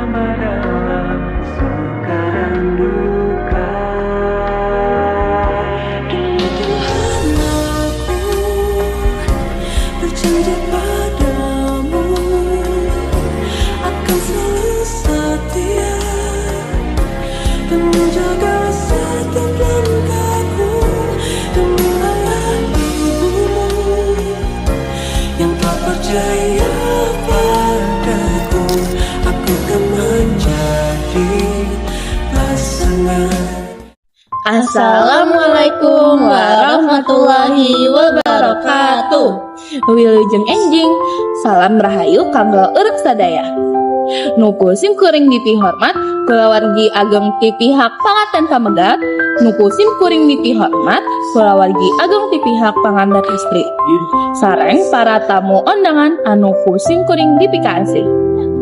bersama dalam suka dan duka. Demi Tuhan aku berjanji padamu akan selalu setia dan menjaga setiap langkahku. Demi ayah ibumu yang tak percaya padaku, aku akan menjadi pasangan. Assalamualaikum warahmatullahi wabarakatuh. Wilujeng enjing, salam rahayu kanggo eurek sadaya. Nuku sim kuring di pihormat, kulawargi ageng ti pihak panganten pamegat. Nuku sim kuring di pihormat, kulawargi ageng ti pihak panganten istri. Sareng para tamu undangan anu sim kuring di pikaasih.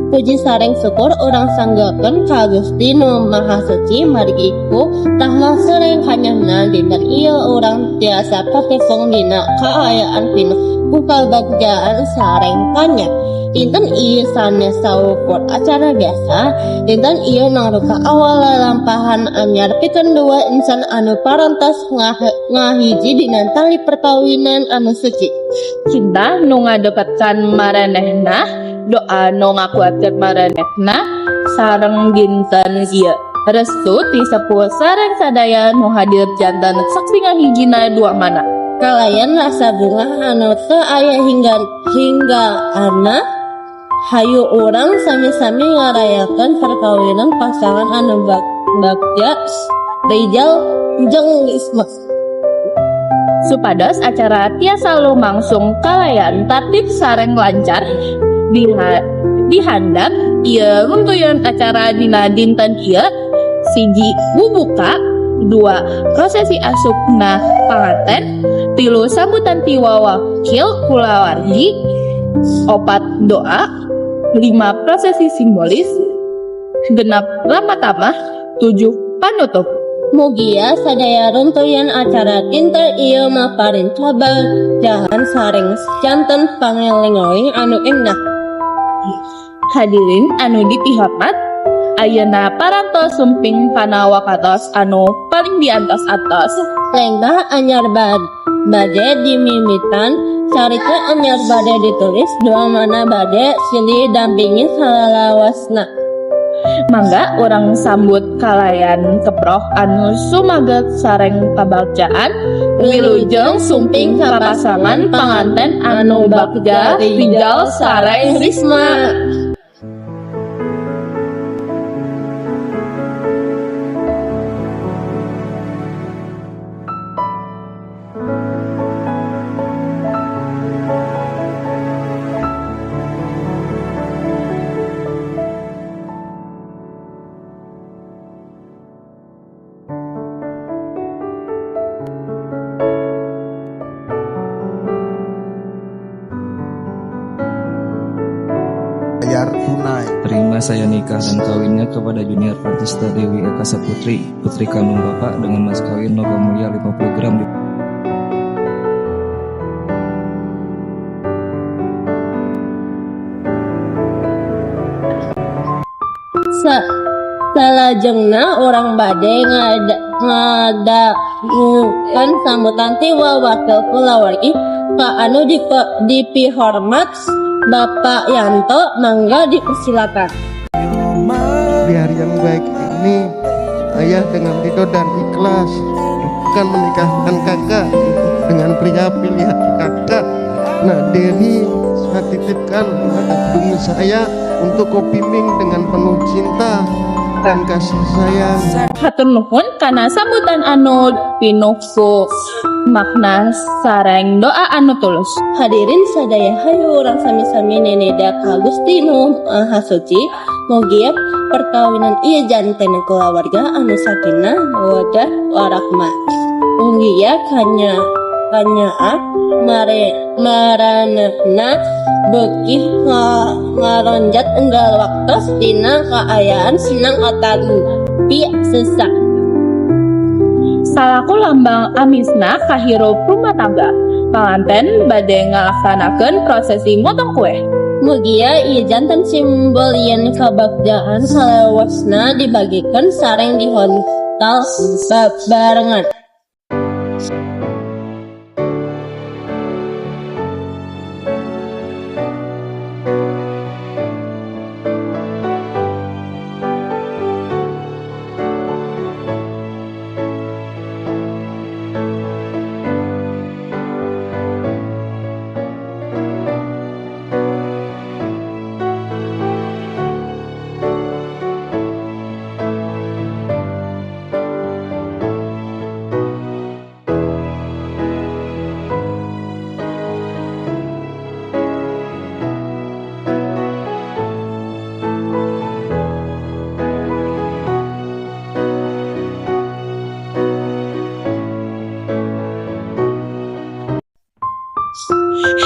Puji sareng syukur orang sanggakeun ka Gusti Nu Maha Suci marigiku rahmat sareng hanyana dinten ieu urang tiasa katepung dina kaayaan pinuh ku kabagjaan sareng kanya. Dinten ieu sanes saukur acara biasa, dinten ieu mangrupa awal lampahan anyar pikeun dua insan anu parantos ngahiji dina tali perkawinan anu suci. Cinta nu ngadepetkan maranehna, doa nu ngakuatkeun maranehna sareng dinten ieu restu ti sepuh sareng sadaya nu hadir janten saksi ngahijina dua mana. Kalayan rasa bunga anu teu aya hingga ana hayu urang sami-sami ngarayakeun perkawinan pasangan anu bagja Rijal jeung Isma. Supados acara tiasa lumangsung kalayan tertib sareng lancar dihandap ieu runtuyan acara dina dinten ieu siji bubuka, dua prosesi asupna panganten, tilu sambutan ti wawakil kulawargi, opat doa, lima prosesi simbolis, genap ramatama, tujuh panutup. Mugia sadaya runtuyan acara dinten ieu maparinta jahan sareng janten pangeling-eling anu endah. Hadirin anu dipihormat, ayeuna parantos sumping kana wakatos anu paling diantos-antos. Lenggah anyar bade dimimitan, carita anyar bade ditulis, dua mana bade silih dampingi salalawasna. Mangga urang sambut kalayan keproh anu sumaget sareng pabagjaan wilujeng sumping ka pasangan panganten anu bagja Rijal sareng Risma. Bayar tunai. Terima saya nikah dan kawinnya kepada Junior Pratista Dewi Eka Saputri, putri kandung Bapak dengan mas kawin logam mulia 50 gram. Salajengna orang bade ngadagukeun sambutan ti wawakil kulawargi ka anu dipihormat Bapak Yanto, mangga dipersilakan. Di hari yang baik ini, ayah dengan ridho dan ikhlas akan menikahkan kakak dengan pria pilihan kakak. Nah, Dewi saya titipkan bumi saya untuk kopiming dengan penuh cinta dan kasih sayang. Hatur nuhun kana sambutan anu pinuh ku makna sareng doa anu tulus. Hadirin sadaya hayu urang sami-sami neneda ka Gusti Nu Maha Suci. Mugia perkawinan ieu janten kulawarga anu sakinah mawaddah warahmah. Mugia kanyaak maranehna beuki ngaronjat enggal waktos dina kaayaan senang atapi sesak. Salaku lambang amisna kahirup rumah tangga. Panganten bade ngalaksanakeun prosesi motong kue. Mugia ieu janten simbol yen kabagjaan salawasna dibagikan sareng dihontal barengan.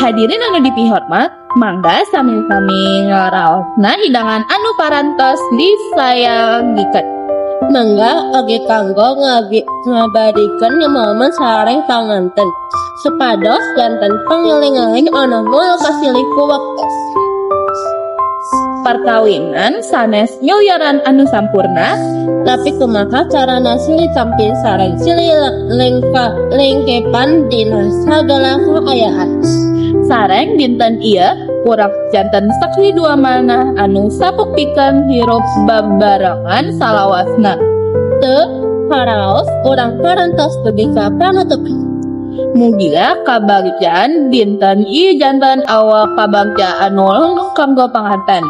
Hadirin anu dipihormat, mangga sami-sami ngaraosna hidangan anu parantos disayangikeun. Mangga oge kanggo ngabadikeun momen sareng panganten. Supados janten pangeling-eling ana moal kasilih ku waktos. Perkawinan sanes miliaran anu sampurna, Tapi kumaha carana silih tampil sareng silih lengkepan dina sagala kaayaan. sareng dinten ieu kurang janten saksi dua mana anu sapukpikeun hirup babarengan salawasna. Teu paraos urang parantos dugi ka panutupan. Mugia kabagjaan dinten ieu janten awal kabagjaan anu kanggo panganten.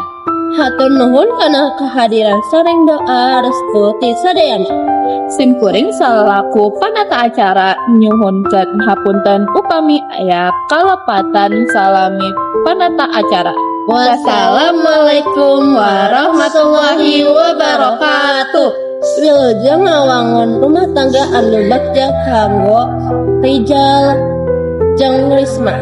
Hatur nuhun kana kehadiran sareng doa restu ti sadayana. Simkuring salaku panata acara nyuhunkeun hapunten upami aya kalepatan salami panata acara. Wassalamualaikum warahmatullahi wabarakatuh. Wilujeng ngawangun rumah tangga anu bagja kanggo Rijal jeung Risma.